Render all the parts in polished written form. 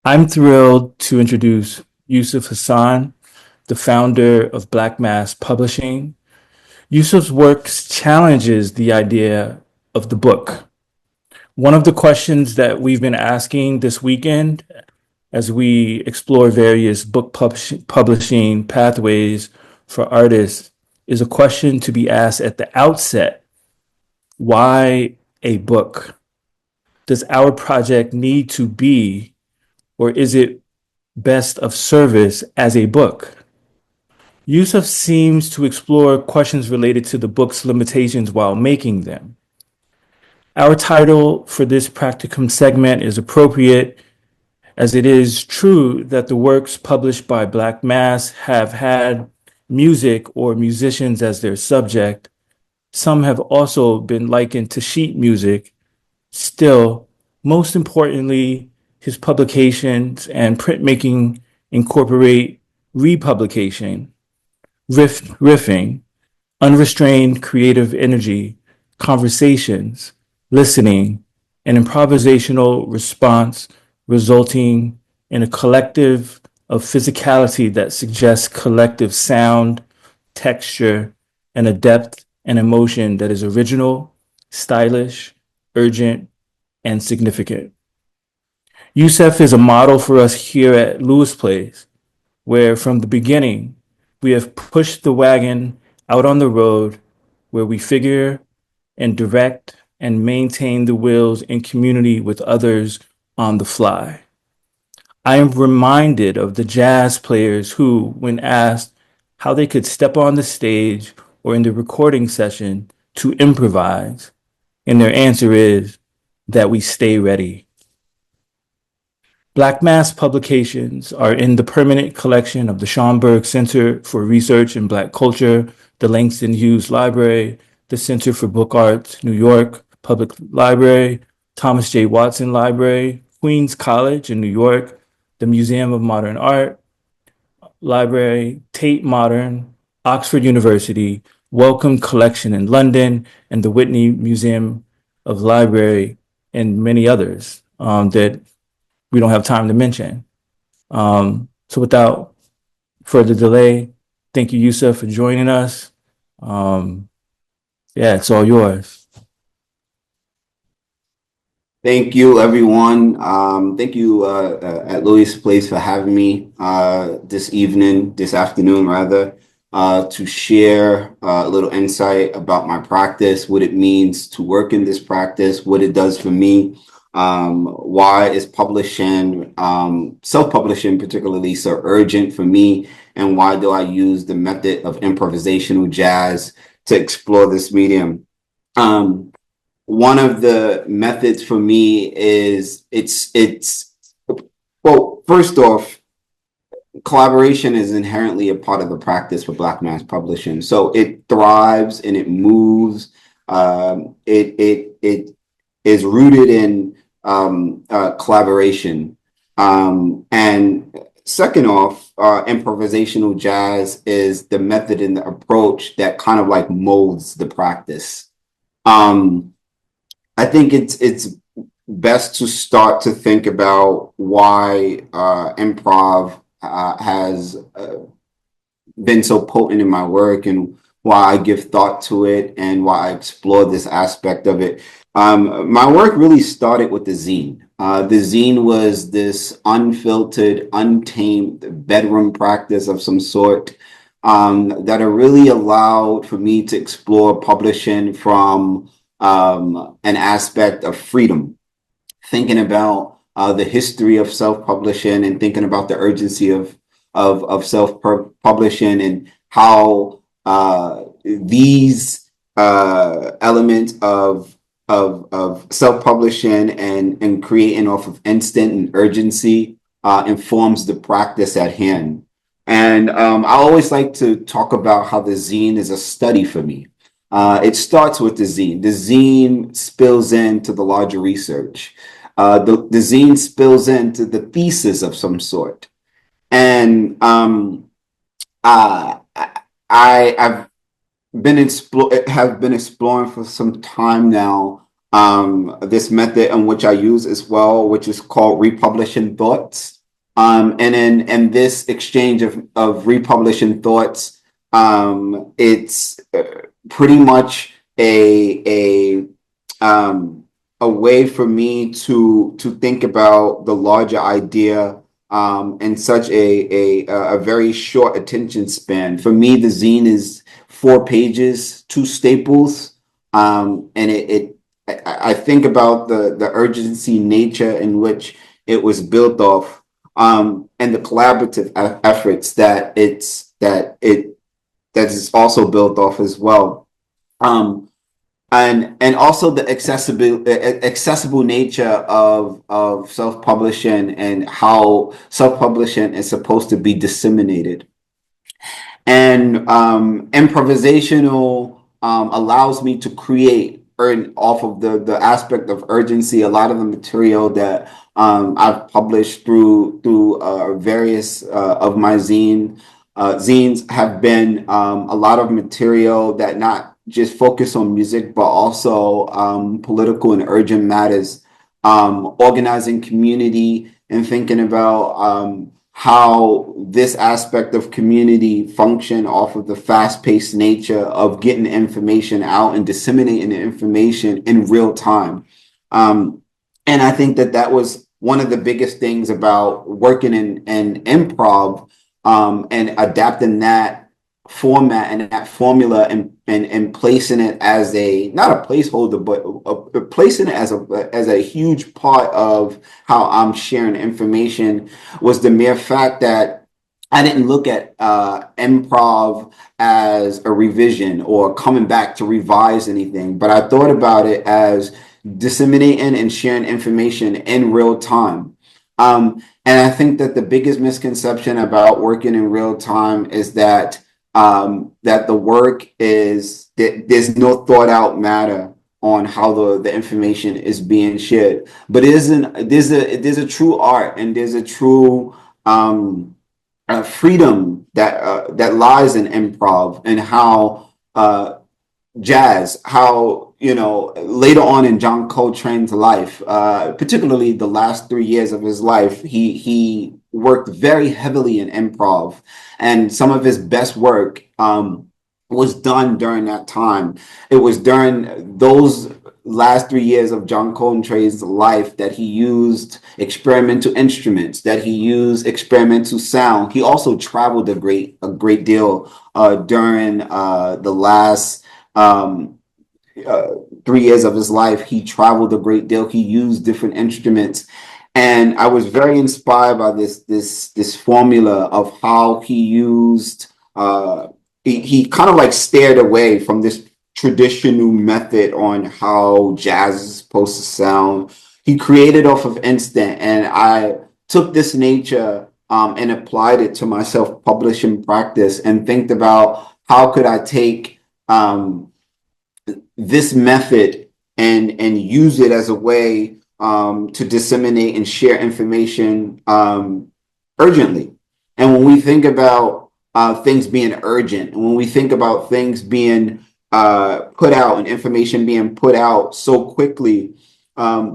I'm thrilled to introduce Yusuf Hassan, the founder of BlackMass Publishing. Yusuf's work challenges the idea of the book. One of the questions that we've been asking this weekend as we explore various publishing pathways for artists is a question to be asked at the outset. Why a book? Does our project need to be, or is it best of service as a book? Yusuf seems to explore questions related to the book's limitations while making them. Our title for this practicum segment is appropriate, as it is true that the works published by Black Mass have had music or musicians as their subject. Some have also been likened to sheet music. Still, most importantly, his publications and printmaking incorporate republication, riffing, unrestrained creative energy, conversations, listening, and improvisational response, resulting in a collective of physicality that suggests collective sound, texture, and a depth and emotion that is original, stylish, urgent, and significant. Youssef is a model for us here at Lewis Place, where from the beginning we have pushed the wagon out on the road, where we figure and direct and maintain the wheels in community with others on the fly. I am reminded of the jazz players who, when asked how they could step on the stage or in the recording session to improvise, and their answer is that we stay ready. Black Mass publications are in the permanent collection of the Schomburg Center for Research in Black Culture, the Langston Hughes Library, the Center for Book Arts, New York Public Library, Thomas J. Watson Library, Queens College in New York, the Museum of Modern Art Library, Tate Modern, Oxford University, Wellcome Collection in London, and the Whitney Museum of Library, and many others that we don't have time to mention. So without further delay, thank you, Yusuf, for joining us. Um, yeah, it's all yours. Thank you, everyone. Thank you at Louis Place for having me this afternoon rather, to share a little insight about my practice, what it means to work in this practice, what it does for me, why is publishing, self-publishing particularly so urgent for me, and why do I use the method of improvisational jazz to explore this medium. One of the methods for me is well, first off, collaboration is inherently a part of the practice for Black Mass Publishing. So it thrives and it moves. It is rooted in collaboration. And second off, improvisational jazz is the method and the approach that kind of like molds the practice. I think it's best to start to think about why improv has been so potent in my work, and why I give thought to it, and why I explore this aspect of it. My work really started with the zine. The zine was this unfiltered, untamed bedroom practice of some sort, that really allowed for me to explore publishing from an aspect of freedom, thinking about the history of self-publishing, and thinking about the urgency of self-publishing, and how these elements of self-publishing and creating off of instant and urgency informs the practice at hand. And I always like to talk about how the zine is a study for me. It starts with the zine. The zine spills into the larger research. The zine spills into the thesis of some sort. And uh, I've have been exploring for some time now this method in which I use as well, which is called republishing thoughts. And in this exchange of republishing thoughts, it's pretty much a way for me to think about the larger idea in such a very short attention span. For me, the zine is 4 pages, 2 staples, and I think about the urgency nature in which it was built off, and the collaborative efforts that is also built off as well. And also the accessible nature of self-publishing and how self-publishing is supposed to be disseminated. And improvisational allows me to create off of the aspect of urgency. A lot of the material that I've published through various of my zines have been a lot of material that not just focus on music, but also political and urgent matters, organizing community and thinking about how this aspect of community function off of the fast-paced nature of getting information out and disseminating the information in real time. And I think that was one of the biggest things about working in improv, and adapting that format and that formula and placing it as not a placeholder, but placing it as a huge part of how I'm sharing information, was the mere fact that I didn't look at improv as a revision or coming back to revise anything, but I thought about it as disseminating and sharing information in real time. And I think that the biggest misconception about working in real time is that the work is that there's no thought out matter on how the information is being shared. But there's a true art, and there's a true freedom that lies in improv, and how jazz, how, later on in John Coltrane's life, particularly the last 3 years of his life, he worked very heavily in improv, and some of his best work was done during that time. It was during those last 3 years of John Coltrane's life that he used experimental instruments, that he used experimental sound. He also traveled a great deal during the last 3 years of his life. He traveled a great deal. He used different instruments, and I was very inspired by this formula of how he used. He kind of like stared away from this traditional method on how jazz is supposed to sound. He created off of instinct, and I took this nature and applied it to my self-publishing practice, and think about how could I take this method and use it as a way to disseminate and share information urgently. And when we think about things being urgent, and when we think about things being put out and information being put out so quickly,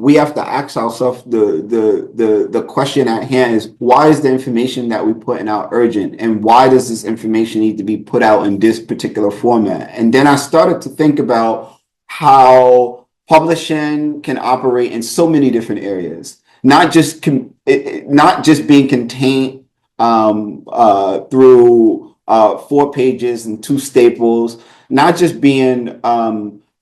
we have to ask ourselves the question at hand is, why is the information that we're putting out urgent, and why does this information need to be put out in this particular format? And then I started to think about how publishing can operate in so many different areas, not just being contained through 4 pages and 2 staples, not just being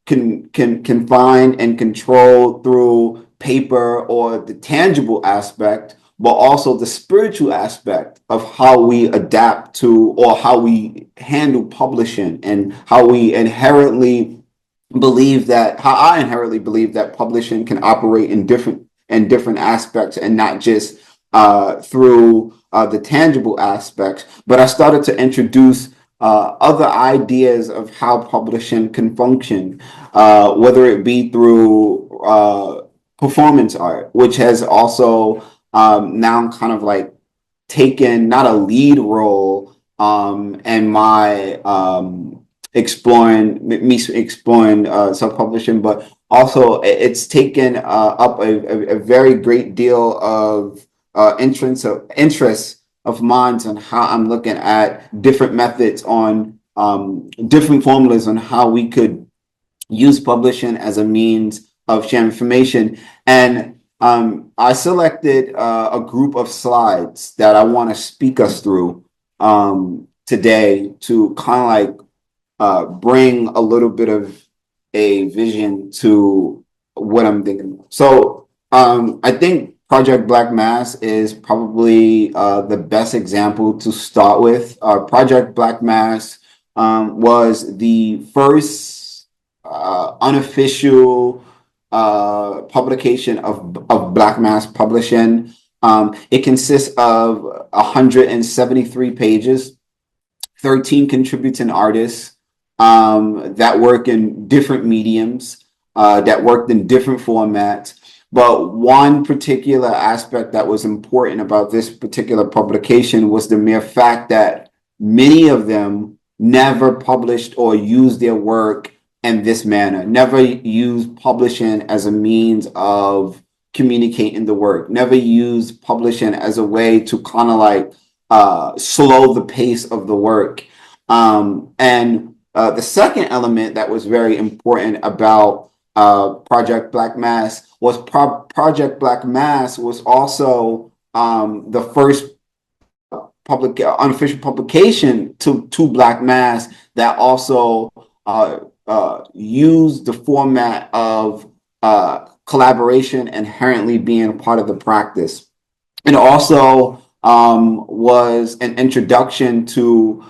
confined and controlled through paper or the tangible aspect, but also the spiritual aspect of how we adapt to, or how we handle publishing, and how I inherently believe that publishing can operate in different aspects, and not just through the tangible aspects. But I started to introduce other ideas of how publishing can function, whether it be through performance art, which has also now kind of like taken not a lead role in my exploring self-publishing, but also it's taken up a very great deal of interest of mine on how I'm looking at different methods on different formulas on how we could use publishing as a means of sharing information. And I selected a group of slides that I want to speak us through today to kind of like bring a little bit of a vision to what I'm thinking. So I think Project Black Mass is probably the best example to start with. Project Black Mass was the first unofficial publication of BlackMass Publishing. It consists of 173 pages, 13 contributing artists that work in different mediums, that worked in different formats. But one particular aspect that was important about this particular publication was the mere fact that many of them never published or used their work in this manner, never used publishing as a means of communicating the work, never used publishing as a way to kind of like slow the pace of the work. And the second element that was very important about Project Black Mass was Project Black Mass was also the first unofficial publication to Black Mass that also used the format of collaboration inherently being a part of the practice. It also was an introduction to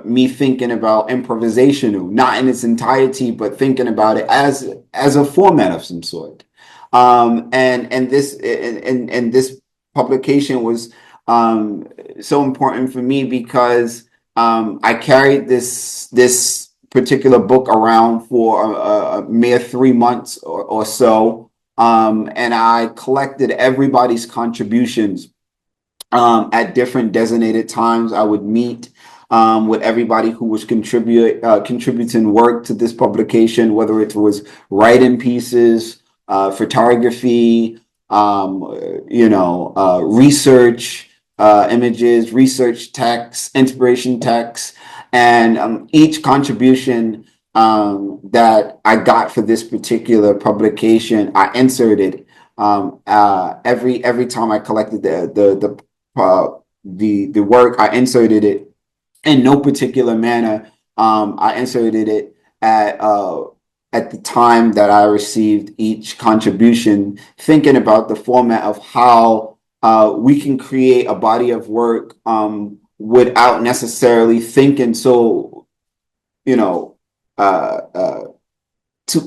me thinking about improvisational, not in its entirety, but thinking about it as a format of some sort. And this publication was so important for me because I carried this particular book around for a mere 3 months or so, and I collected everybody's contributions at different designated times. I would meet with everybody who was contributing work to this publication, whether it was writing pieces, photography, research images, research texts, inspiration texts, and each contribution that I got for this particular publication, I inserted every time I collected the work, I inserted it in no particular manner. I inserted it at the time that I received each contribution, thinking about the format of how we can create a body of work without necessarily thinking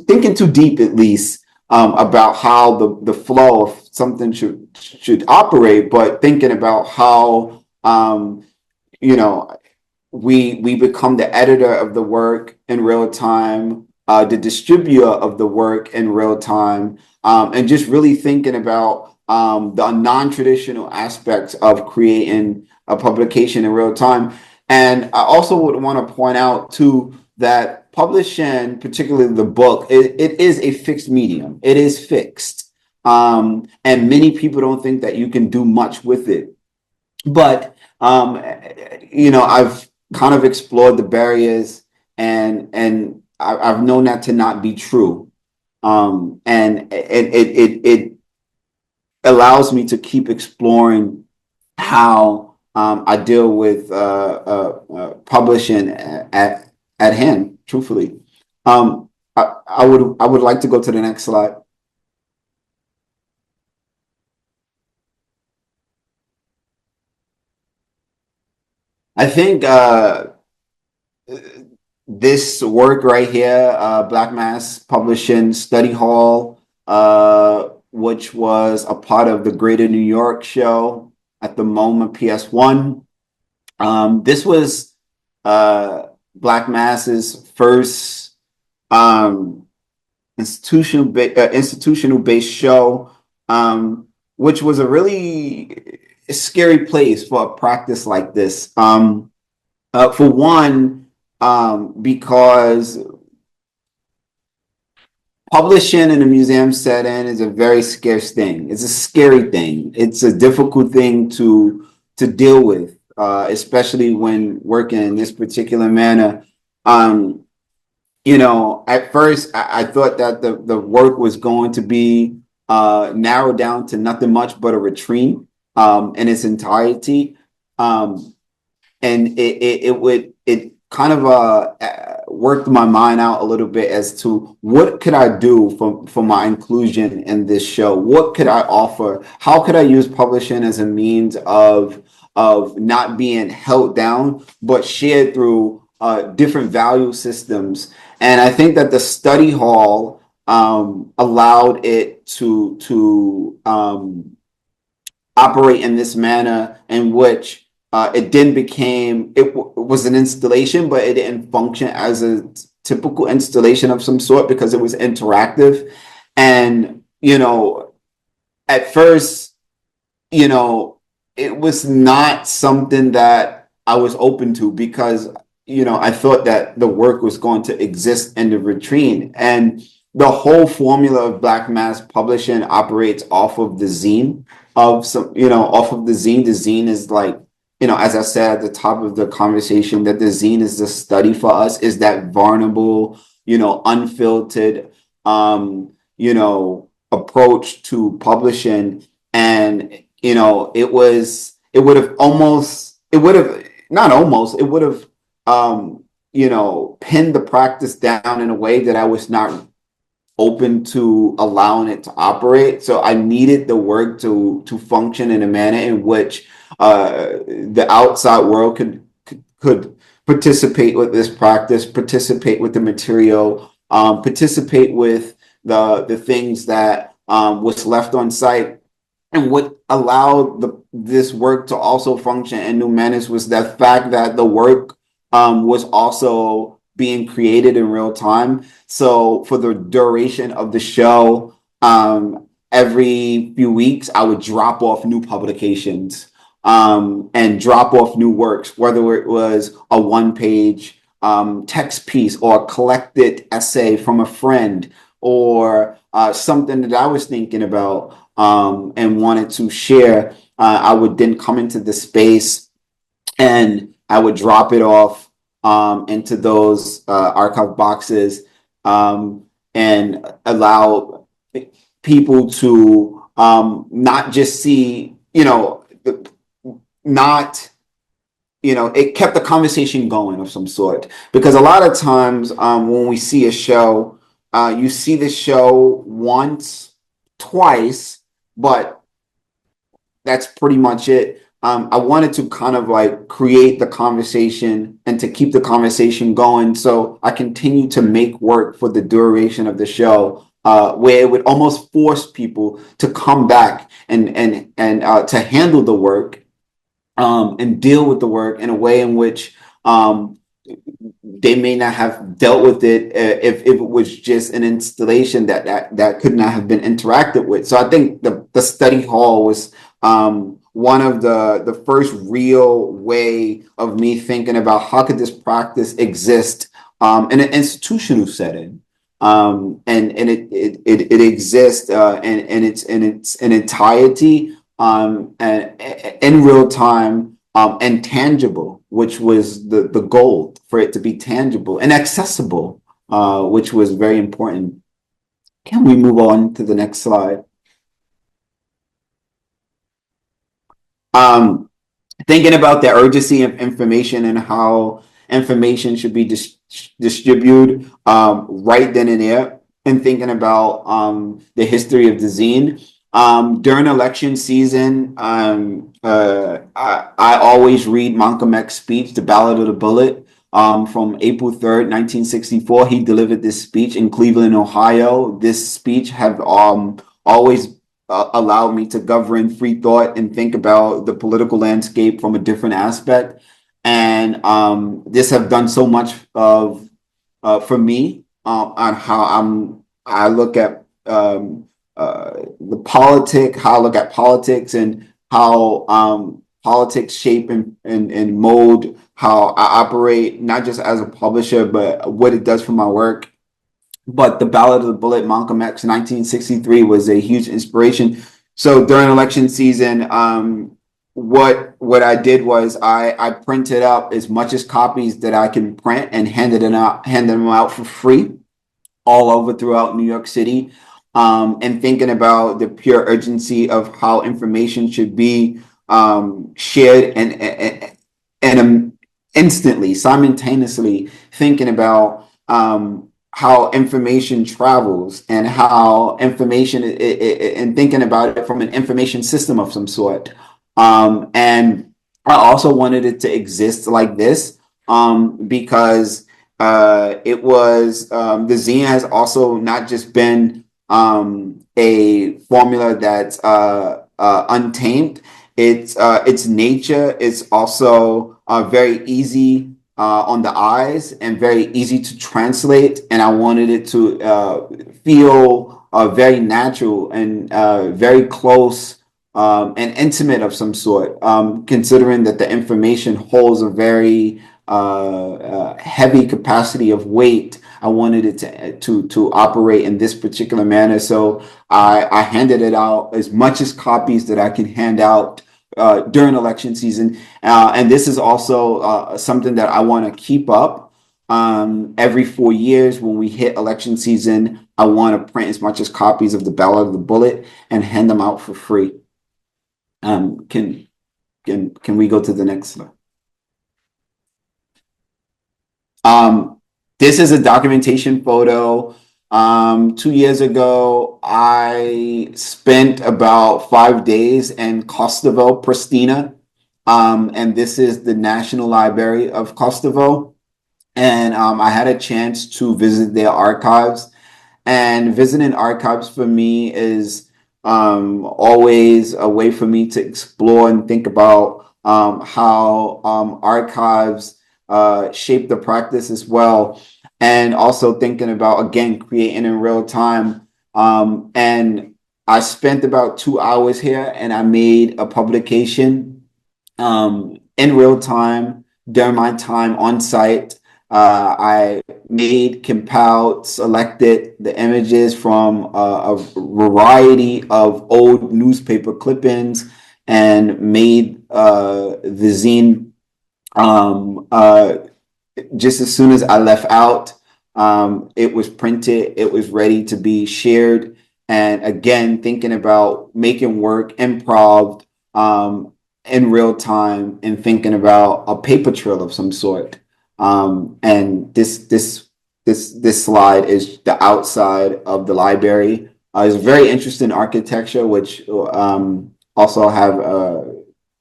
thinking too deep, at least, about how the flow of something should operate, but thinking about how we become the editor of the work in real time, the distributor of the work in real time, and just really thinking about the non-traditional aspects of creating a publication in real time. And I also would want to point out too that publishing, particularly the book, it is a fixed medium. It is fixed. And many people don't think that you can do much with it. But I've kind of explored the barriers, and I've known that to not be true. And it allows me to keep exploring how I deal with publishing at hand, truthfully. I would like to go to the next slide. I think this work right here, BlackMass Publishing Study Hall, which was a part of the Greater New York show at the moment, PS1. This was BlackMass's first institutional-based show, which was a really scary place for a practice like this. For one, because publishing in a museum setting is a very scarce thing. It's a scary thing. It's a difficult thing to deal with, especially when working in this particular manner. Um, at first I thought that the work was going to be narrowed down to nothing much but a retrieve in its entirety. Um, and it kind of worked my mind out a little bit as to what could I do for my inclusion in this show? What could I offer? How could I use publishing as a means of not being held down, but shared through different value systems? And I think that the study hall allowed it to operate in this manner in which it then became was an installation, but it didn't function as a typical installation of some sort because it was interactive. And at first, it was not something that I was open to because I thought that the work was going to exist in the vitrine. And the whole formula of BlackMass Publishing operates off of the zine off of the zine. The zine is like, as I said at the top of the conversation, that the zine is the study for us, is that vulnerable, unfiltered, approach to publishing. And, it would have pinned the practice down in a way that I was not open to allowing it to operate. So I needed the work to function in a manner in which the outside world could participate with this practice, participate with the material, participate with the things that was left on site. And what allowed this work to also function in new manners was the fact that the work was also being created in real time. So for the duration of the show, every few weeks, I would drop off new publications and drop off new works, whether it was a one-page text piece or a collected essay from a friend or something that I was thinking about and wanted to share. I would then come into the space and I would drop it off into those archive boxes and allow people to not just see, it kept the conversation going of some sort. Because a lot of times when we see a show, you see the show once, twice, but that's pretty much it. I wanted to kind of like create the conversation and to keep the conversation going. So I continue to make work for the duration of the show, where it would almost force people to come back and to handle the work and deal with the work in a way in which they may not have dealt with it if it was just an installation that could not have been interacted with. So I think the study hall was one of the first real way of me thinking about how could this practice exist in an institutional setting, and it exists in its entirety and in real time and tangible, which was the goal, for it to be tangible and accessible, which was very important. Can we move on to the next slide? Thinking about the urgency of information and how information should be distributed right then and there, and thinking about the history of the zine. During election season, I always read Malcolm X's speech, The Ballad of the Bullet, from April 3rd, 1964. He delivered this speech in Cleveland, Ohio. This speech have always allowed me to govern free thought and think about the political landscape from a different aspect. And this have done so much of for me on how I look at how I look at politics and how politics shape and mold how I operate, not just as a publisher, but what it does for my work. but the Ballad of the Bullet, Malcolm X, 1963 was a huge inspiration. So during election season, what I did was I printed up as much as copies that I can print and handed them out for free all over throughout New York City, and thinking about the pure urgency of how information should be shared and instantly, simultaneously thinking about how information travels and how information and thinking about it from an information system of some sort. And I also wanted it to exist like this because it was the zine has also not just been a formula that's untamed. Its nature is also very easy on the eyes and very easy to translate. And I wanted it to feel very natural and very close and intimate of some sort, considering that the information holds a very heavy capacity of weight. I wanted it to operate in this particular manner. So I handed it out as much as copies that I can hand out during election season. And this is also something that I want to keep up. Every 4 years when we hit election season, I want to print as much as copies of the Ballad of the Bullet and hand them out for free. Can we go to the next slide? This is a documentation photo. 2 years ago, I spent about 5 days in Kosovo, Pristina. And this is the National Library of Kosovo. And I had a chance to visit their archives. And visiting archives for me is always a way for me to explore and think about how archives shape the practice as well. And also thinking about, again, creating in real time. And I spent about 2 hours here and I made a publication in real time during my time on site. I compiled, selected the images from a variety of old newspaper clippings and made the zine just as soon as I left out. It was printed, it was ready to be shared. And again, thinking about making work improv in real time and thinking about a paper trail of some sort. And this slide is the outside of the library. It's very interesting architecture, which also have a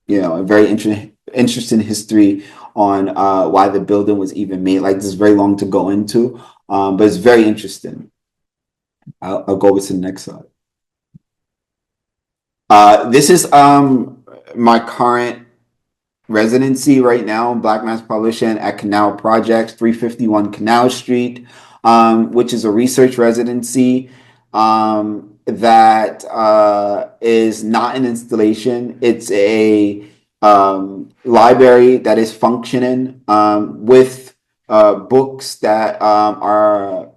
very interesting history on why the building was even made. Like, this is very long to go into, but it's very interesting. I'll go over to the next slide. This is my current residency right now in BlackMass Publishing at Canal Projects, 351 Canal Street, which is a research residency that is not an installation. It's a library that is functioning with books that are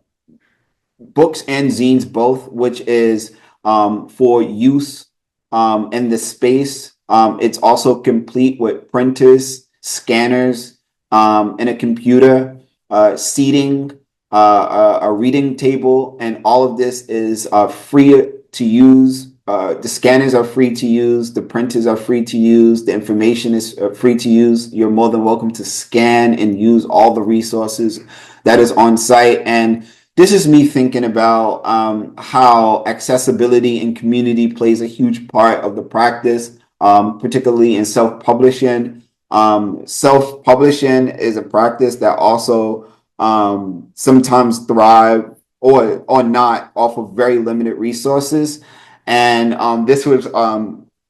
books and zines both, which is for use in the space. It's also complete with printers, scanners, and a computer, seating, a reading table, and all of this is free to use. The scanners are free to use, the printers are free to use, the information is free to use. You're more than welcome to scan and use all the resources that is on site. And this is me thinking about how accessibility and community plays a huge part of the practice, particularly in self-publishing. Self-publishing is a practice that also sometimes thrive or not off of very limited resources. And this was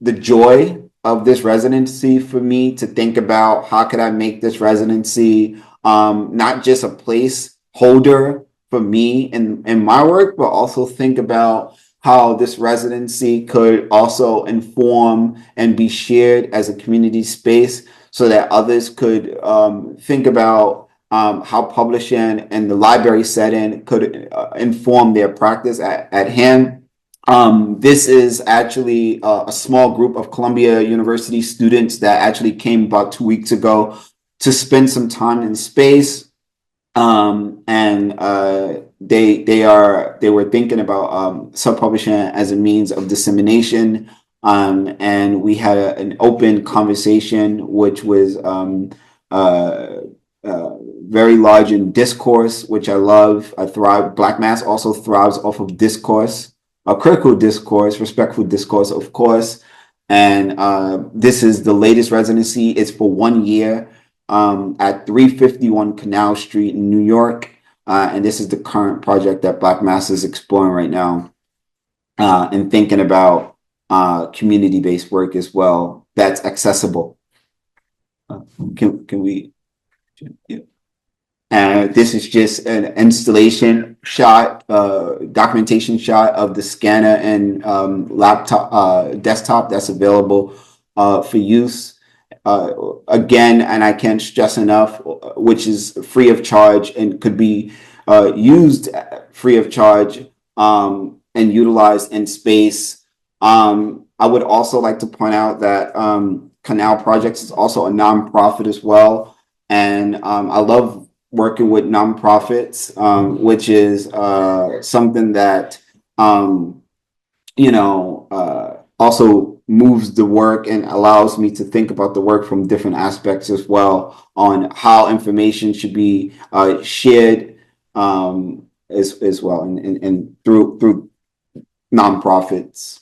the joy of this residency for me, to think about how could I make this residency not just a placeholder for me in my work, but also think about how this residency could also inform and be shared as a community space so that others could think about how publishing and the library setting could inform their practice at hand. This is actually a small group of Columbia University students that actually came about 2 weeks ago to spend some time in space. They were thinking about self-publishing as a means of dissemination. And we had an open conversation, which was very large in discourse, which I love. I thrive. BlackMass also thrives off of discourse, critical discourse, respectful discourse, of course. And this is the latest residency. It's for 1 year at 351 Canal Street in New York. And this is the current project that BlackMass is exploring right now, and thinking about community-based work as well that's accessible. Can we? Yeah. And this is just an installation shot, documentation shot of the scanner and laptop, desktop that's available for use. Again, and I can't stress enough, which is free of charge and could be used free of charge and utilized in space. I would also like to point out that Canal Projects is also a nonprofit as well. And I love working with nonprofits, which is something that, also moves the work and allows me to think about the work from different aspects as well, on how information should be shared as well, and through nonprofits.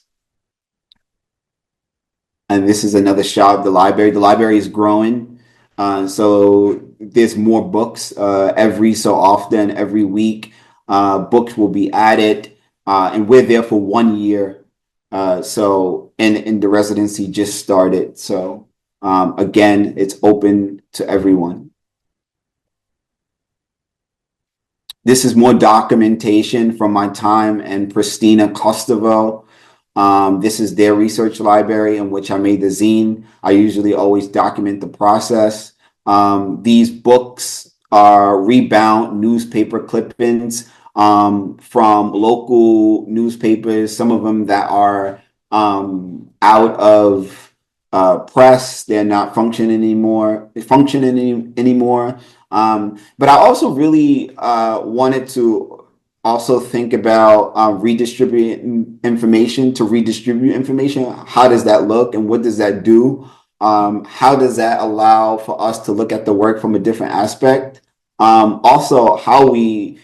And this is another shot of the library. The library is growing. So there's more books every so often, every week. Books will be added, and we're there for 1 year. And the residency just started. So again, it's open to everyone. This is more documentation from my time in Pristina, Kosovo. This is their research library in which I made the zine. I usually always document the process. These books are rebound newspaper clippings from local newspapers, some of them that are out of press. They're not functioning anymore. But I also really wanted to also think about redistributing information. To redistribute information, how does that look and what does that do? How does that allow for us to look at the work from a different aspect? Also, how we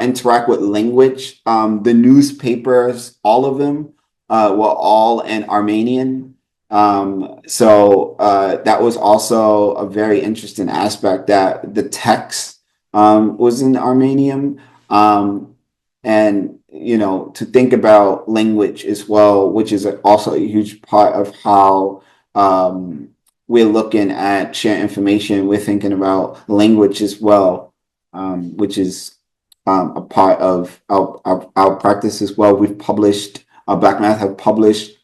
interact with language. The newspapers, all of them, were all in Armenian. So that was also a very interesting aspect, that the text was in Armenian. And, to think about language as well, which is also a huge part of how we're looking at sharing information. We're thinking about language as well, which is a part of our practice as well. We've published, BlackMass have published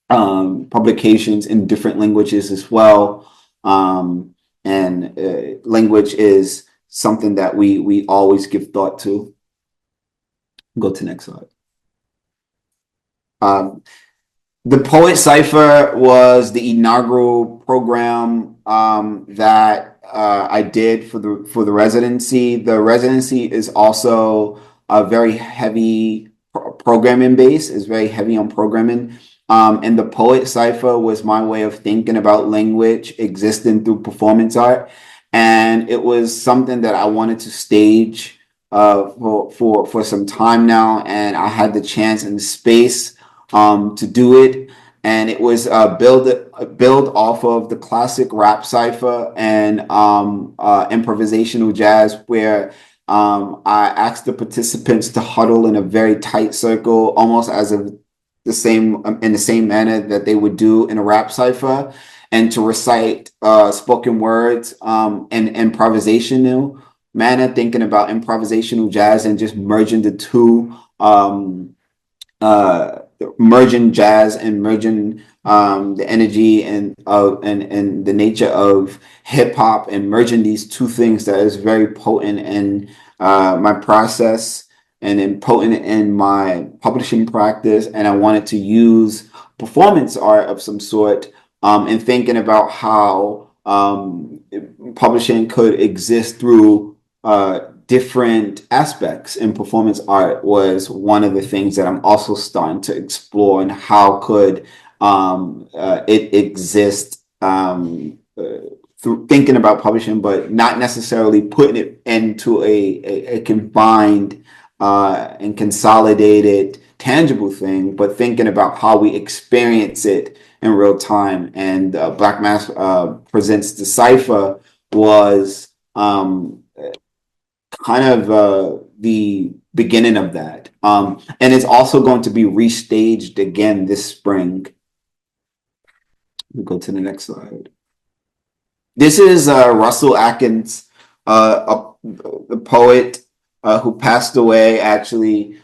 publications in different languages as well. And language is something that we always give thought to. Go to the next slide. The Poet Cipher was the inaugural program that I did for the residency. The residency is also a very heavy programming base, is very heavy on programming. And the Poet Cipher was my way of thinking about language existing through performance art. And it was something that I wanted to stage for some time now, and I had the chance and the space to do it. And it was build off of the classic rap cipher and improvisational jazz, where I asked the participants to huddle in a very tight circle, almost as if the same manner that they would do in a rap cipher, and to recite spoken words in improvisational manner, thinking about improvisational jazz and just merging the two merging jazz and merging the energy and the nature of hip hop, and merging these two things that is very potent in my process and then potent in my publishing practice. And I wanted to use performance art of some sort, and thinking about how publishing could exist through different aspects, and performance art was one of the things that I'm also starting to explore, and how could it exist through thinking about publishing, but not necessarily putting it into a confined and consolidated tangible thing, but thinking about how we experience it in real time. And BlackMass Presents Decipher was kind of the beginning of that. And it's also going to be restaged again this spring. We'll go to the next slide. This is Russell Atkins, the poet who passed away actually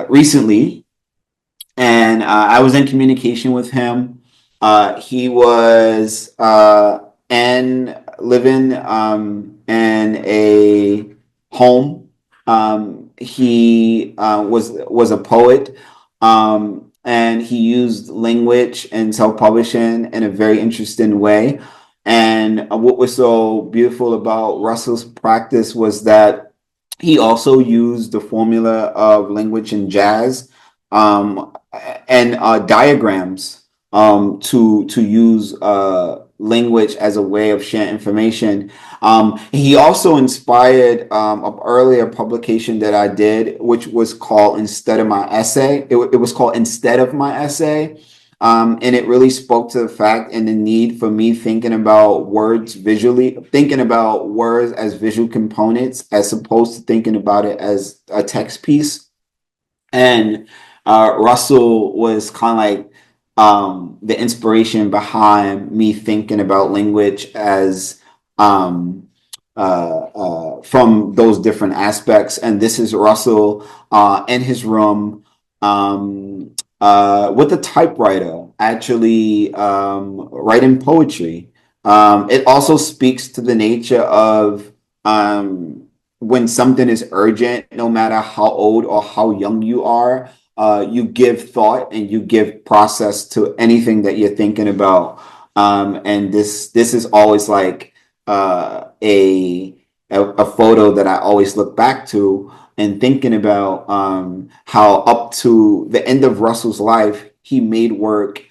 recently. And I was in communication with him. He was living in a home. He was a poet, and he used language and self-publishing in a very interesting way. And what was so beautiful about Russell's practice was that he also used the formula of language and jazz, and diagrams, to use language as a way of sharing information. He also inspired an earlier publication that I did, which was called Instead of My Essay. It was called Instead of My Essay. And it really spoke to the fact and the need for me thinking about words visually, thinking about words as visual components, as opposed to thinking about it as a text piece. And Russell was kind of like the inspiration behind me thinking about language as from those different aspects. And this is Russell in his room with a typewriter, actually writing poetry. It also speaks to the nature of when something is urgent, no matter how old or how young you are, you give thought and you give process to anything that you're thinking about. And this is always like a photo that I always look back to, and thinking about how up to the end of Russell's life, he made work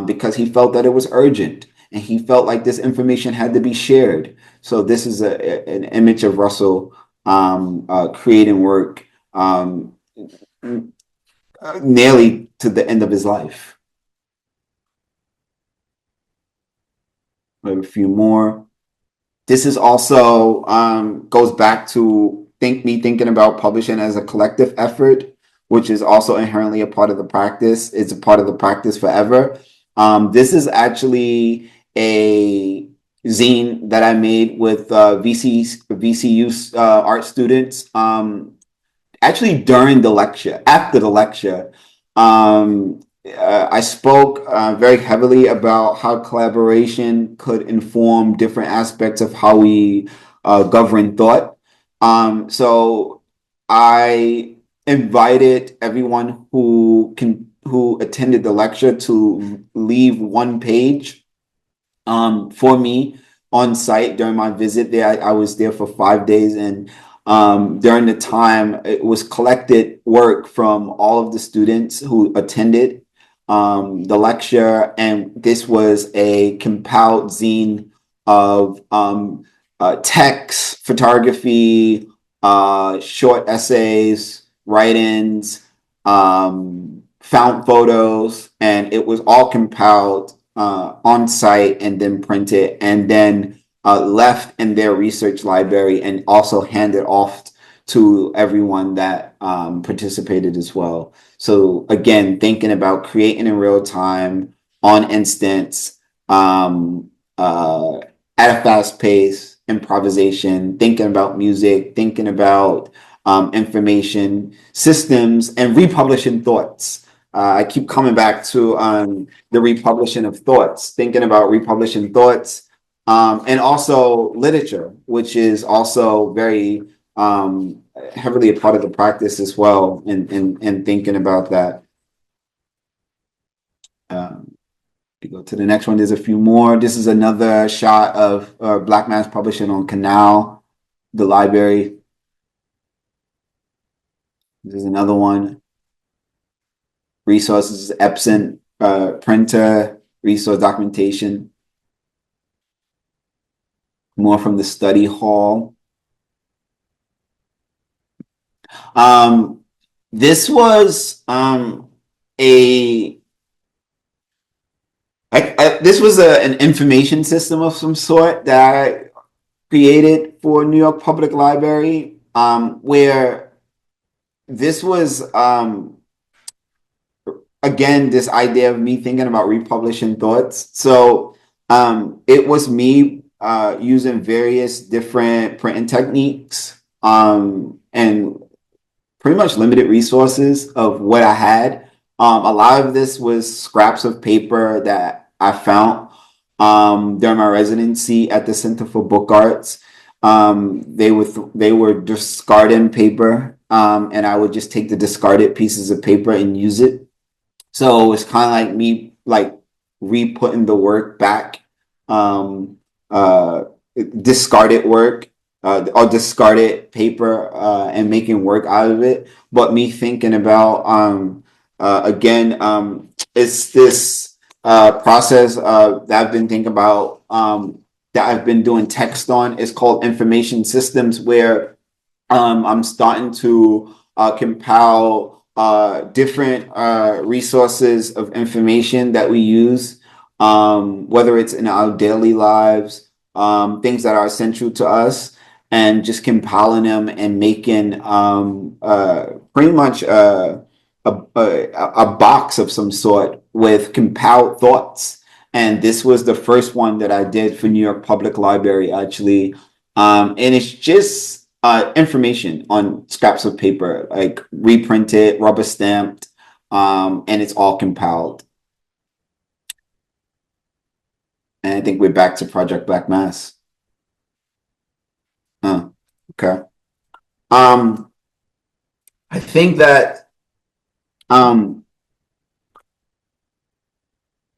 because he felt that it was urgent, and he felt like this information had to be shared. So this is an image of Russell creating work nearly to the end of his life. I have a few more. This is also goes back to thinking about publishing as a collective effort, which is also inherently a part of the practice. It's a part of the practice forever. This is actually a zine that I made with VCU art students. Actually, during the lecture, after the lecture, I spoke very heavily about how collaboration could inform different aspects of how we govern thought. So I invited everyone who attended the lecture to leave one page for me on site during my visit there. I was there for 5 days, and during the time, it was collected work from all of the students who attended the lecture, and this was a compiled zine of text, photography, short essays, write-ins, found photos, and it was all compiled on site and then printed and then left in their research library, and also handed off to everyone that participated as well. So again, thinking about creating in real time, on instance, at a fast pace, improvisation, thinking about music, thinking about information systems, and republishing thoughts. I keep coming back to the republishing of thoughts, thinking about republishing thoughts, and also literature, which is also very heavily a part of the practice as well, and thinking about that. We go to the next one. There's a few more. This is another shot of BlackMass Publishing on Canal, the library. This is another one. Resources, Epson printer, resource documentation. More from the study hall. This was this was an information system of some sort that I created for New York Public Library, where this was again this idea of me thinking about republishing thoughts. So it was me using various different printing techniques and pretty much limited resources of what I had. A lot of this was scraps of paper that I found during my residency at the Center for Book Arts. They were discarding paper, and I would just take the discarded pieces of paper and use it. So it's kind of like me re-putting the work back, discarded work or discarded paper and making work out of it. But me thinking about again, it's this process that I've been thinking about that I've been doing text on. It's called information systems, where I'm starting to compile different resources of information that we use, whether it's in our daily lives, things that are essential to us, and just compiling them and making pretty much a box of some sort with compiled thoughts. And this was the first one that I did for New York Public Library, actually. And it's just information on scraps of paper, like reprinted, rubber stamped, and it's all compiled. And I think we're back to Project BlackMass. Okay. I think that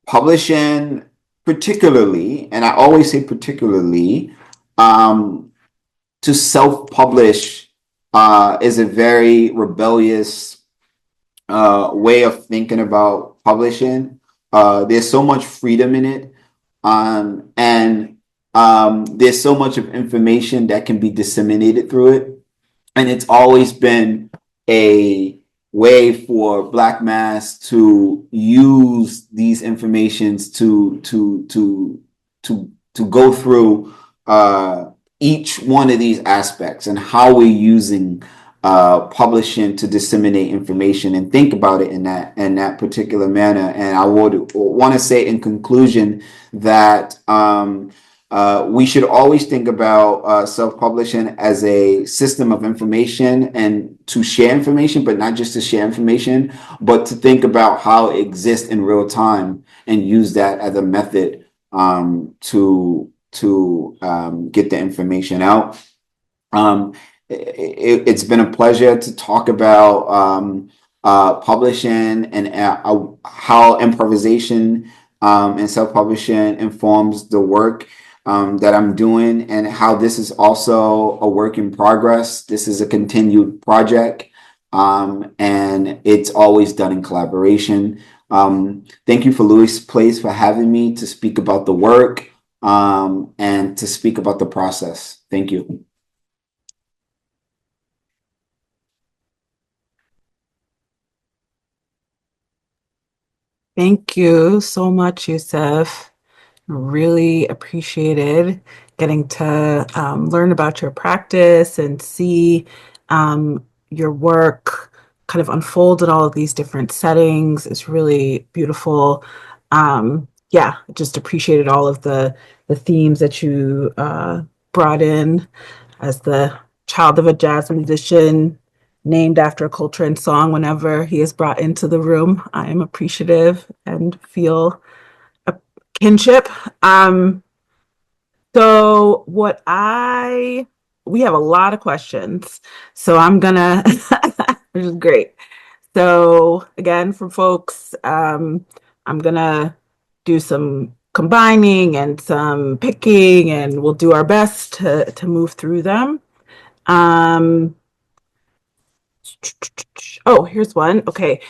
publishing, particularly, and I always say particularly, to self-publish is a very rebellious way of thinking about publishing. There's so much freedom in it, and there's so much of information that can be disseminated through it. And it's always been a way for BlackMass to use these informations to go through each one of these aspects and how we're using publishing to disseminate information, and think about it in that particular manner. And I would want to say in conclusion that we should always think about self-publishing as a system of information and to share information, but not just to share information, but to think about how it exists in real time and use that as a method to get the information out. It's been a pleasure to talk about publishing and how improvisation and self-publishing informs the work that I'm doing, and how this is also a work in progress. This is a continued project, and it's always done in collaboration. Thank you for Louis Place for having me to speak about the work and to speak about the process. Thank you. Thank you so much, Yusuf. Really appreciated getting to learn about your practice and see your work kind of unfold in all of these different settings. It's really beautiful. Yeah, just appreciated all of the themes that you brought in as the child of a jazz musician, named after a culture and song whenever he is brought into the room. I am appreciative and feel a kinship. So we have a lot of questions. So I'm gonna, which is great. So again, for folks, I'm gonna do some combining and some picking, and we'll do our best to move through them. Um, oh, here's one. Okay.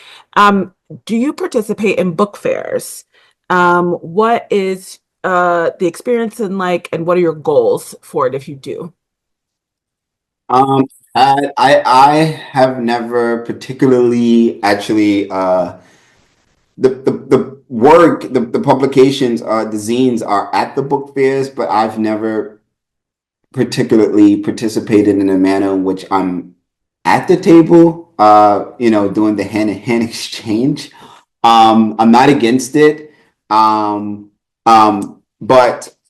Do you participate in book fairs? What is the experience in like, and what are your goals for it if you do? Um, I have never particularly actually the work the publications the zines are at the book fairs, but I've never particularly participated in a manner in which I'm at the table, doing the hand-in-hand exchange. I'm not against it. But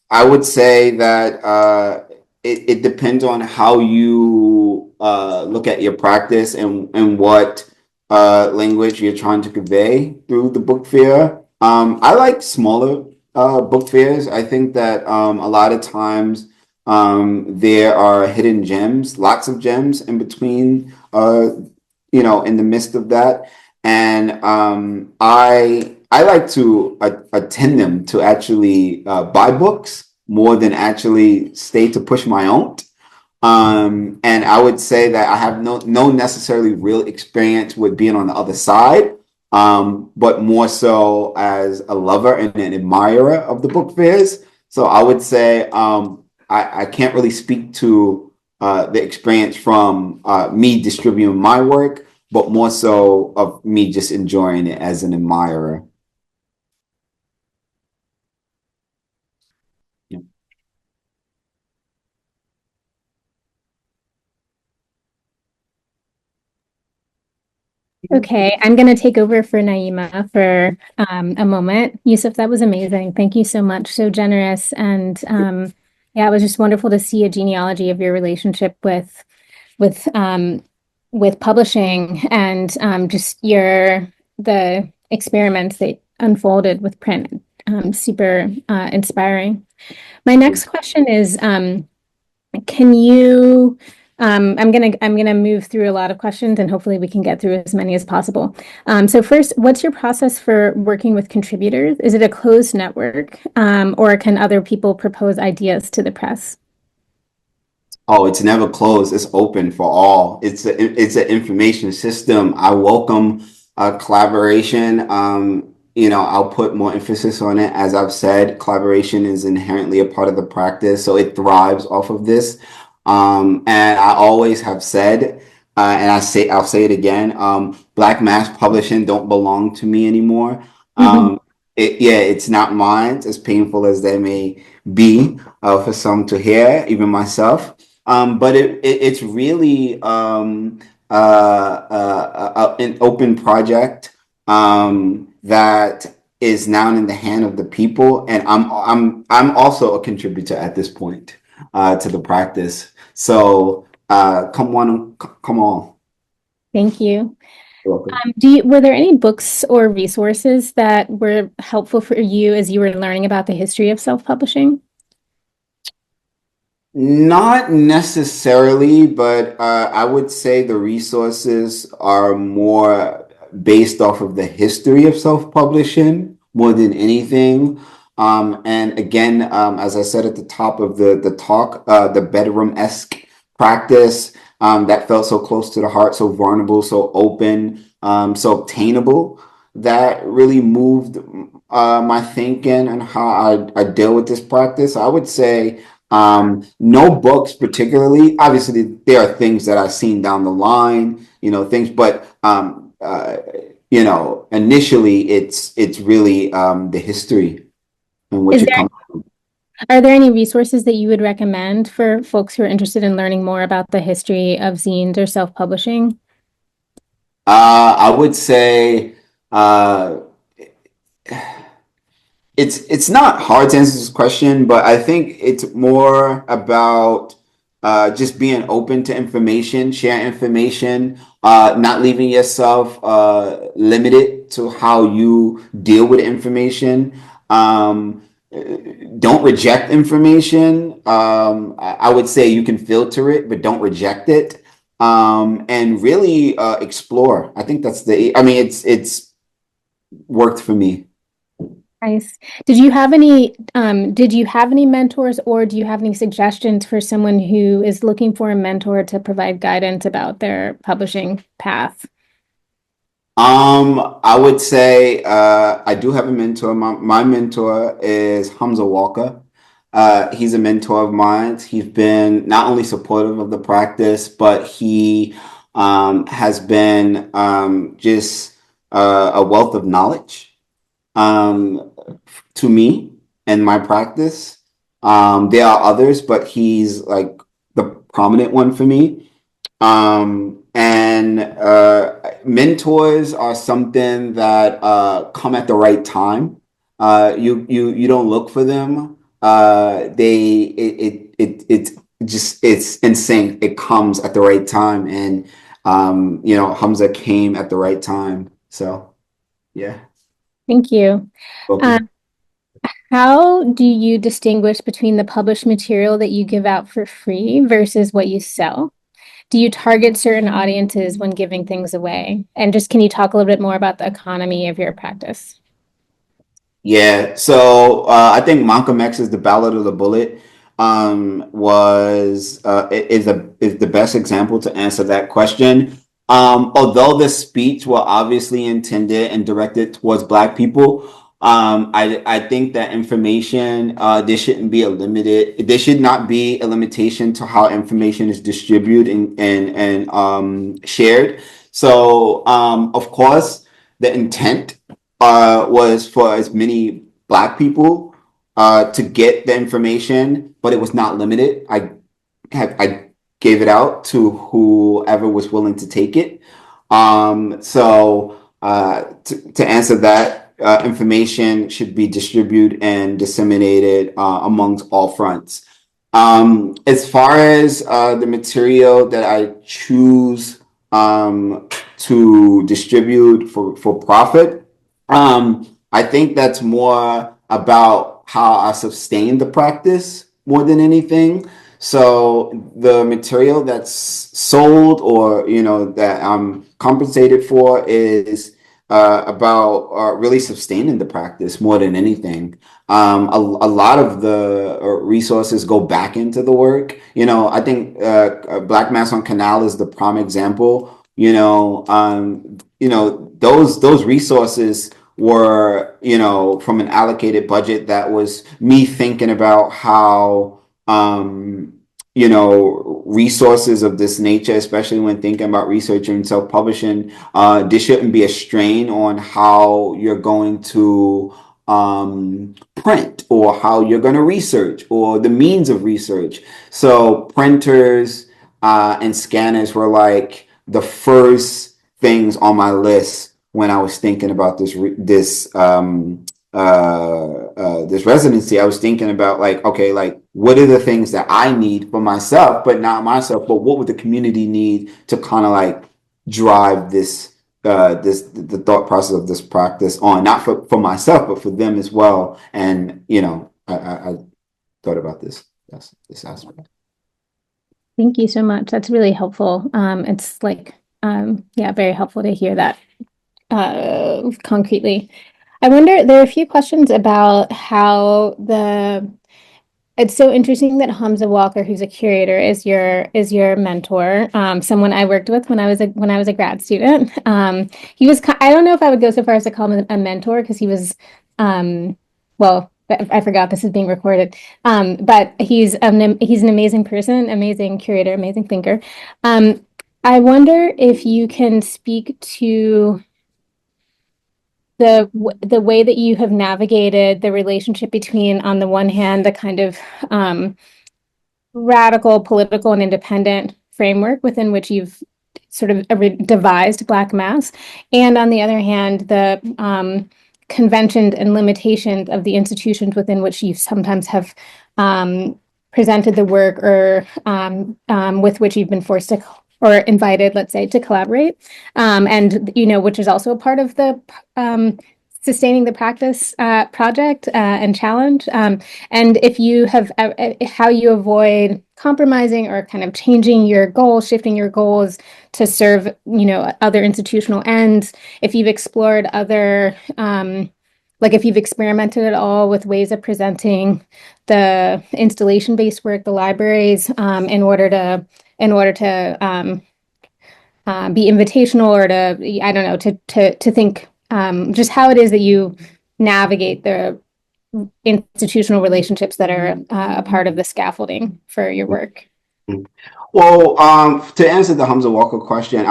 I would say that it depends on how you look at your practice and what language you're trying to convey through the book fair. I like smaller book fairs. I think that a lot of times there are hidden gems, lots of gems in between, in the midst of that. And I like to attend them to actually buy books more than actually stay to push my own. And I would say that I have no necessarily real experience with being on the other side, but more so as a lover and an admirer of the book fairs. So I would say I can't really speak to the experience from me distributing my work, but more so of me just enjoying it as an admirer. Yeah. Okay, I'm going to take over for Naima for a moment. Yusuf, that was amazing. Thank you so much. So generous. And yeah, it was just wonderful to see a genealogy of your relationship with with publishing and just the experiments that unfolded with print. Super inspiring. My next question is, can you I'm gonna move through a lot of questions and hopefully we can get through as many as possible. So first, what's your process for working with contributors? Is it a closed network, or can other people propose ideas to the press? Oh, it's never closed. It's open for all. It's an information system. I welcome collaboration. I'll put more emphasis on it. As I've said, collaboration is inherently a part of the practice, so it thrives off of this. And I always have said, and I'll say it again. BlackMass Publishing don't belong to me anymore. It's not mine. As painful as that may be for some to hear, even myself. But it's really an open project that is now in the hand of the people, and I'm also a contributor at this point to the practice. So come on. Thank you. You're welcome. Were there any books or resources that were helpful for you as you were learning about the history of self-publishing? Not necessarily, but I would say the resources are more based off of the history of self-publishing more than anything. And again, as I said at the top of the talk, the bedroom-esque practice that felt so close to the heart, so vulnerable, so open, so obtainable, that really moved my thinking and how I deal with this practice. I would say no books particularly. Obviously, there are things that I've seen down the line, things, but initially it's really the history in which Is it comes. Are there any resources that you would recommend for folks who are interested in learning more about the history of zines or self-publishing? I would say it's not hard to answer this question, but I think it's more about just being open to information, share information, not leaving yourself limited to how you deal with information. Don't reject information. I would say you can filter it, but don't reject it. And really explore. I think that's it's worked for me. Nice. Did you have any mentors, or do you have any suggestions for someone who is looking for a mentor to provide guidance about their publishing path? I would say I do have a mentor. My mentor is Hamza Walker. He's a mentor of mine. He's been not only supportive of the practice, but he has been just a wealth of knowledge to me and my practice. There are others, but he's like the prominent one for me. And mentors are something that come at the right time. You don't look for them. It's in sync. It comes at the right time, and Hamza came at the right time. So yeah. Thank you. Welcome. How do you distinguish between the published material that you give out for free versus what you sell? Do you target certain audiences when giving things away? And just can you talk a little bit more about the economy of your practice? Yeah, so I think Malcolm X's The Ballad of the Bullet is the best example to answer that question. Although the speech were obviously intended and directed towards Black people, I think that information there should not be a limitation to how information is distributed and shared. So of course the intent was for as many Black people to get the information, but it was not limited. I gave it out to whoever was willing to take it. To answer that, information should be distributed and disseminated amongst all fronts. As far as the material that I choose to distribute for profit, I think that's more about how I sustain the practice more than anything. So the material that's sold or that I'm compensated for is about really sustaining the practice more than anything. A lot of the resources go back into the work. I think BlackMass on Canal is the prime example. Those resources were, from an allocated budget that was me thinking about how, resources of this nature, especially when thinking about research and self-publishing, there shouldn't be a strain on how you're going to print or how you're going to research or the means of research. So printers and scanners were like the first things on my list when I was thinking about this residency. I was thinking about what are the things that I need for myself, but not myself, but what would the community need to kind of drive the thought process of this practice on, not for myself, but for them as well. And I thought about this aspect. Thank you so much. That's really helpful. It's very helpful to hear that concretely. I wonder, there are a few questions about how it's so interesting that Hamza Walker, who's a curator, is your mentor, someone I worked with when I was a grad student. He was, I don't know if I would go so far as to call him a mentor, because he was, well, I forgot this is being recorded, but he's an amazing person, amazing curator, amazing thinker. I wonder if you can speak to the way that you have navigated the relationship between, on the one hand, the kind of radical, political, and independent framework within which you've sort of devised BlackMass, and on the other hand, the conventions and limitations of the institutions within which you sometimes have presented the work or with which you've been forced to or invited, let's say, to collaborate, and which is also a part of the sustaining the practice project and challenge. And if you have how you avoid compromising or kind of changing your goals, shifting your goals to serve, other institutional ends. If you've explored other, like if you've experimented at all with ways of presenting the installation-based work, the libraries, in order to be invitational or to, I don't know, to think just how it is that you navigate the institutional relationships that are a part of the scaffolding for your work. Well, to answer the Hamza Walker question,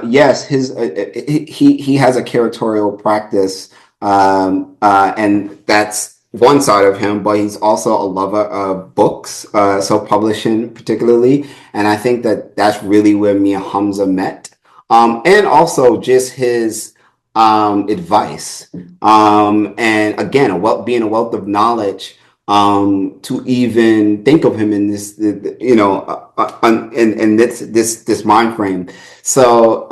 yes, he has a curatorial practice, and that's one side of him, but he's also a lover of books, self-publishing particularly, and I think that's really where me and Hamza met, and also just his advice, and again, being a wealth of knowledge. To even think of him in this, in this mind frame. So,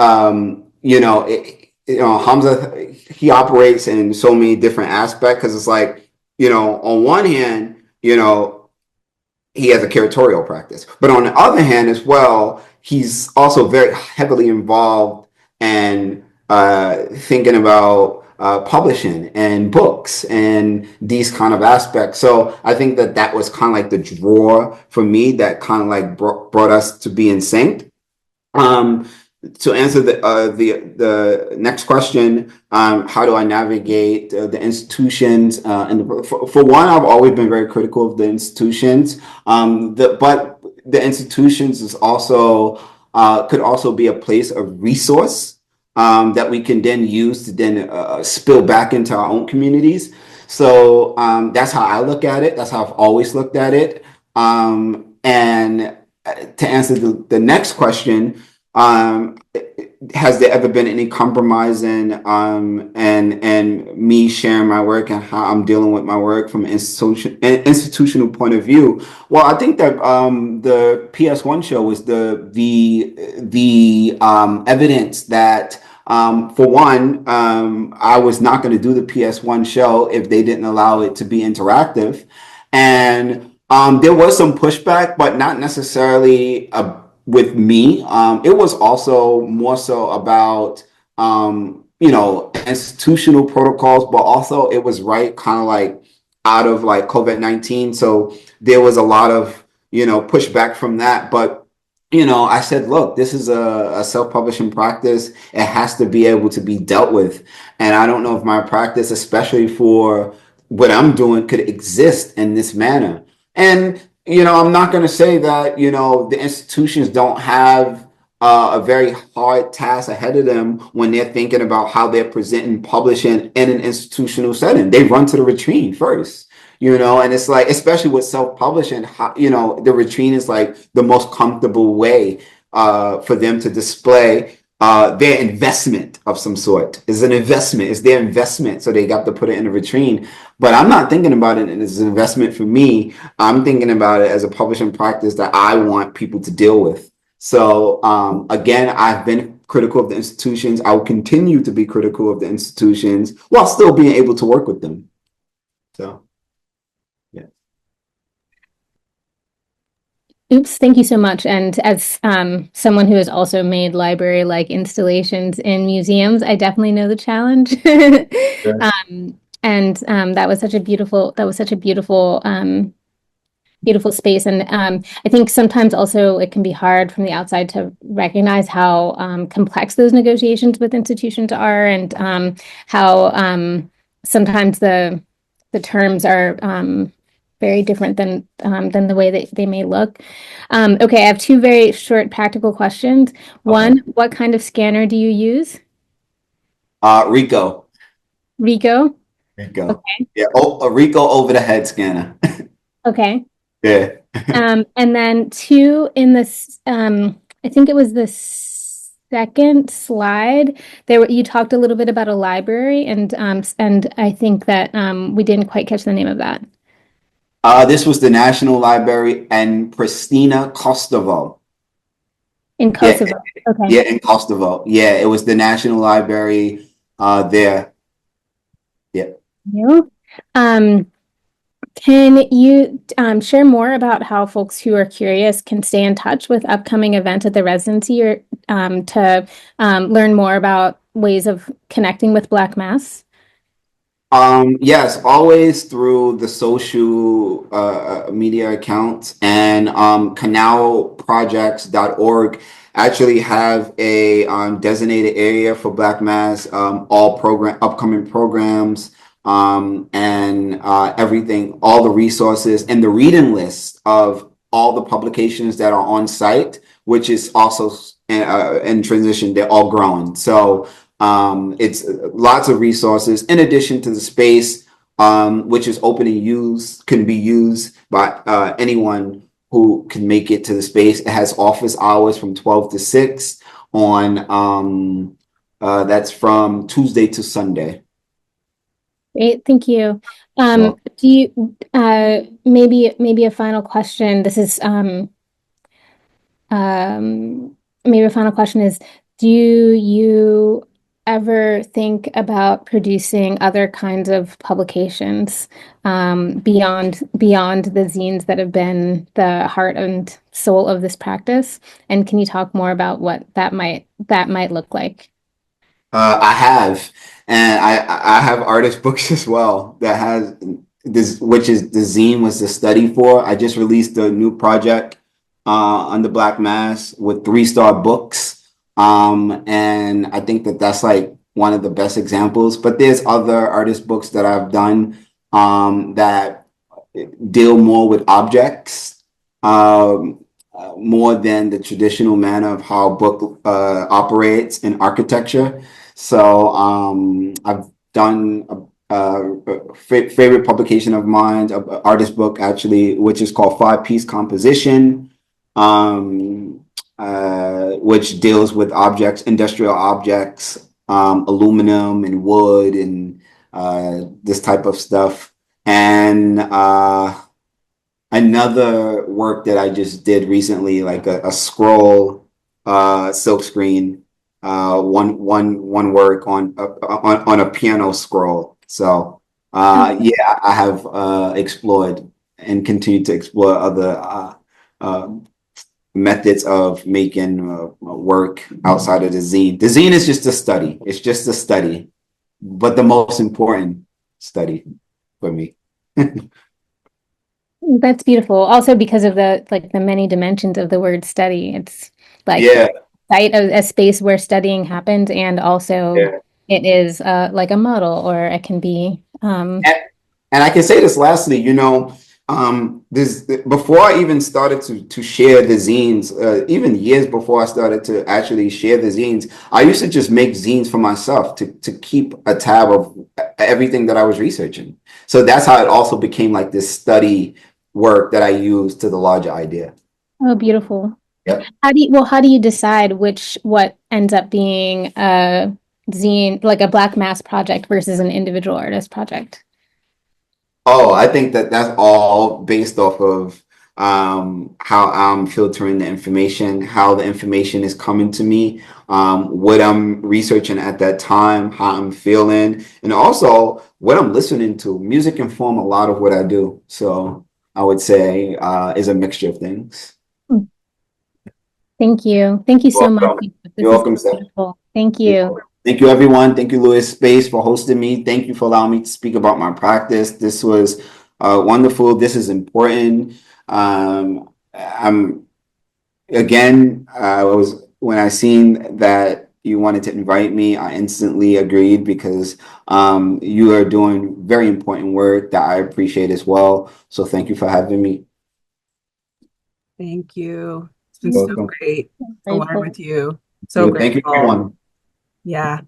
Hamza, he operates in so many different aspects because it's like, on one hand, he has a curatorial practice, but on the other hand as well, he's also very heavily involved and thinking about publishing and books and these kind of aspects. So I think that was kind of like the draw for me that kind of like brought us to be in sync. To answer the next question, how do I navigate the institutions? And for one, I've always been very critical of the institutions. But the institutions is also could also be a place of resource. That we can then use to then spill back into our own communities. So that's how I look at it. That's how I've always looked at it. And to answer the next question, has there ever been any compromising and me sharing my work and how I'm dealing with my work from an institutional point of view? Well, I think that the PS1 show was the evidence that for one, I was not going to do the PS1 show if they didn't allow it to be interactive, and there was some pushback, but not necessarily with me. It was also more so about institutional protocols, but also it was right kind of like out of like COVID-19, so there was a lot of pushback from that, but. I said, look, this is a self-publishing practice. It has to be able to be dealt with. And I don't know if my practice, especially for what I'm doing, could exist in this manner. And, I'm not going to say that, the institutions don't have a very hard task ahead of them when they're thinking about how they're presenting publishing in an institutional setting. They run to the vitrine first. And it's like, especially with self-publishing, the vitrine is like the most comfortable way for them to display their investment of some sort. It's an investment. It's their investment. So they got to put it in a vitrine. But I'm not thinking about it as an investment for me. I'm thinking about it as a publishing practice that I want people to deal with. So again, I've been critical of the institutions. I will continue to be critical of the institutions while still being able to work with them. So. Oops, thank you so much. And as someone who has also made library-like installations in museums, I definitely know the challenge. That was such a beautiful, beautiful space. And I think sometimes also it can be hard from the outside to recognize how complex those negotiations with institutions are, and how sometimes the terms are very different than the way that they may look. Okay, I have two very short practical questions. One, what kind of scanner do you use? Rico. Rico? Rico. Okay. Yeah, a Rico over the head scanner. Okay. Yeah. And then two, in this, I think it was the second slide, you talked a little bit about a library, and I think that we didn't quite catch the name of that. This was the National Library in Pristina, Kosovo. In Yeah, Kosovo. Okay. yeah, in Kosovo. Yeah, it was the National Library there. Yeah. You. Um, can you share more about how folks who are curious can stay in touch with upcoming events at the residency or to learn more about ways of connecting with Black Mass? Yes, always through the social media accounts, and canalprojects.org actually have a designated area for Black Mass, all upcoming programs, and everything, all the resources and the reading list of all the publications that are on site, which is also in transition. They're all growing. So it's lots of resources in addition to the space, which is open and can be used by anyone who can make it to the space. It has office hours from 12 to 6 on that's from Tuesday to Sunday. Great, thank you. Well, Do you maybe a final question? This is maybe a final question is, do you ever think about producing other kinds of publications beyond the zines that have been the heart and soul of this practice? And can you talk more about what that might look like? I have, and I have artist books as well that has this, which is the zine was the study for. I just released a new project under Black Mass with 3-star books, and I think that that's like one of the best examples. But there's other artist books that I've done that deal more with objects. More than the traditional manner of how book operates in architecture. So I've done a favorite publication of mine, an artist book actually, which is called 5-Piece Composition, which deals with objects, industrial objects, aluminum and wood and this type of stuff. And another work that I just did recently, like a scroll silk screen, one work on a piano scroll. So yeah, I have explored and continue to explore other methods of making work outside of the zine. The zine is just a study. It's just a study, but the most important study for me. That's beautiful. Also because of the many dimensions of the word study. It's like Yeah, site of a space where studying happens, and also yeah. it is like a model, or it can be And I can say this lastly, this before I even started to share the zines, even years before I started to actually share the zines, I used to just make zines for myself to keep a tab of everything that I was researching. So that's how it also became like this study work that I use to the larger idea. oh, beautiful. Yep. How do you decide what ends up being a zine, like a Black Mass project versus an individual artist project? Oh, I think that that's all based off of how I'm filtering the information, how the information is coming to me, what I'm researching at that time, how I'm feeling, and also what I'm listening to. Music inform a lot of what I do. So I would say is a mixture of things. Thank you. Thank you so You're much. welcome. This You're is welcome, Steph. beautiful. Thank you. Thank you, everyone. Thank you, Louis Space, for hosting me. Thank you for allowing me to speak about my practice. This was wonderful. This is important. I'm again. I was when I seen that you wanted to invite me, I instantly agreed because you are doing very important work that I appreciate as well. So thank you for having me. Thank you. It's been You're so welcome. great to learn with you. So Thank you, grateful. everyone. Yeah.